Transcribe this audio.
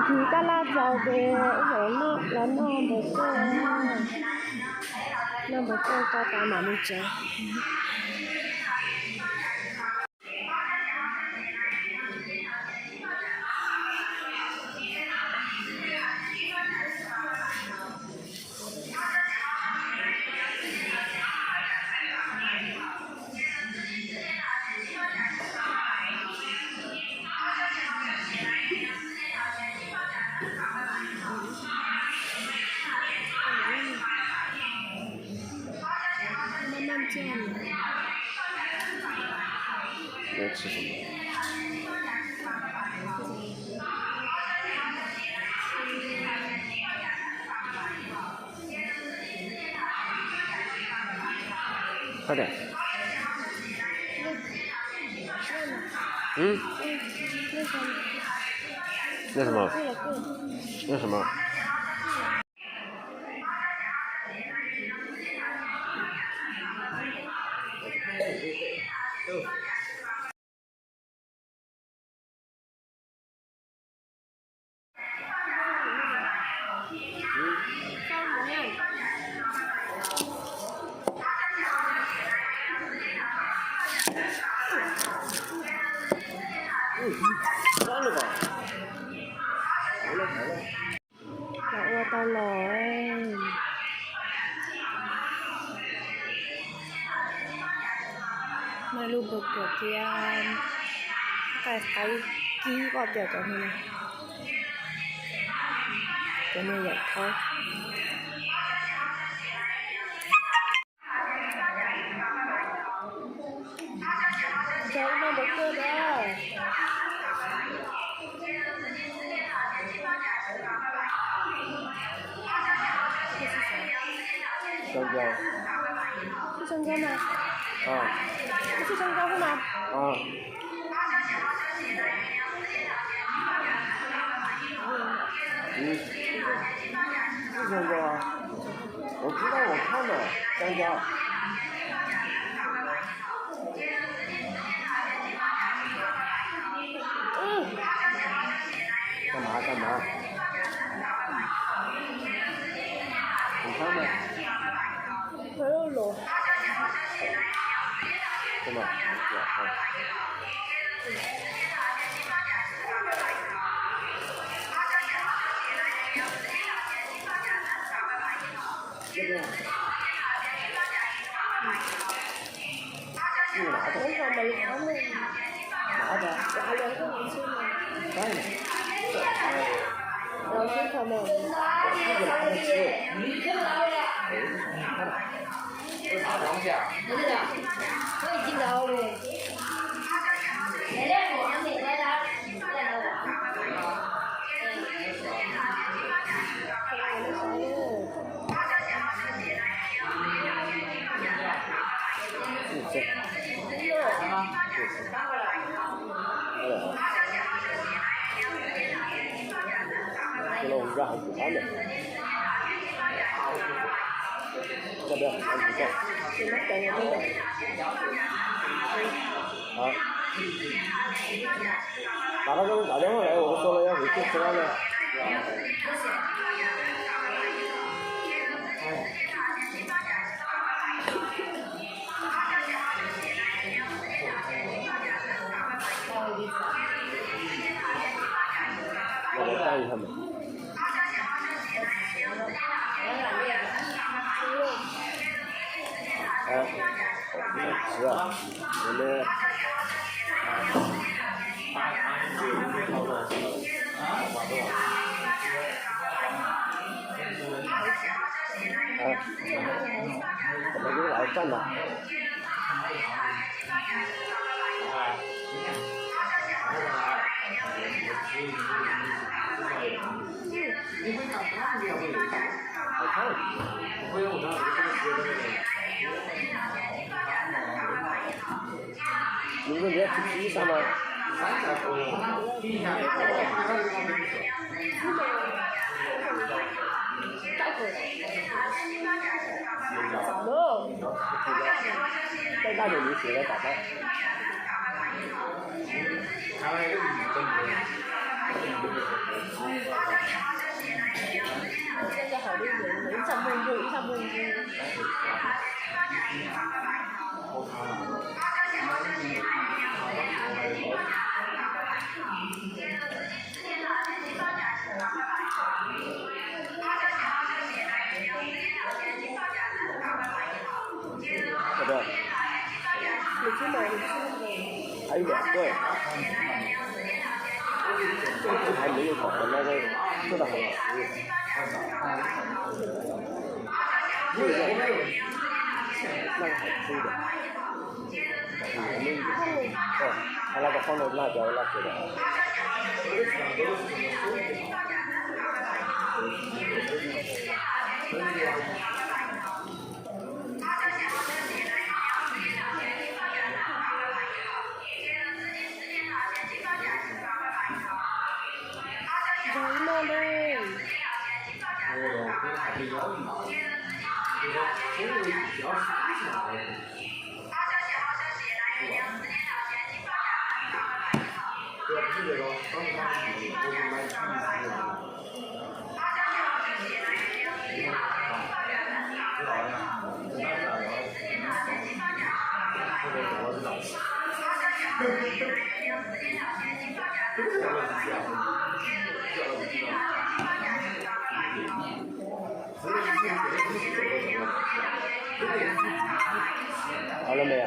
thì ta la giàu về rồi nó là nó một cái cho ta mà mình chơi在吃什么？快点！嗯？那什么？那什么？关了吧。好了。我到了。mà luôn bực kiểu kia cái ký gọi kiểu cho nên vậy thôi cháu nó bực cơ đó香蕉。是香蕉吗？啊。是香蕉是吗？啊。是香蕉啊！我知道，我看了香蕉。干嘛？你看没？还有肉。真的？这边。你拿着。我还没看呢。拿着。拿两个人吃呢。在呢。老师他们。这个拿着吃。拿东西啊？不是的，我已经到了。这个我们家还喜欢的，要不要？还不够。啊？哪个给我打电话来？我说了要回去吃饭了。要不要带一下嘛？哎，是啊，我们。怎么给我来站呢？好看。你们要吃披萨吗？再大点你写的咋办？少了一点，1.3分钟。要不要？你去买，你去还有2个，这还没有烤的，那个做的很好吃。那个好吃一点。他那个放的辣椒那些的。人嘛嘞。好了没有？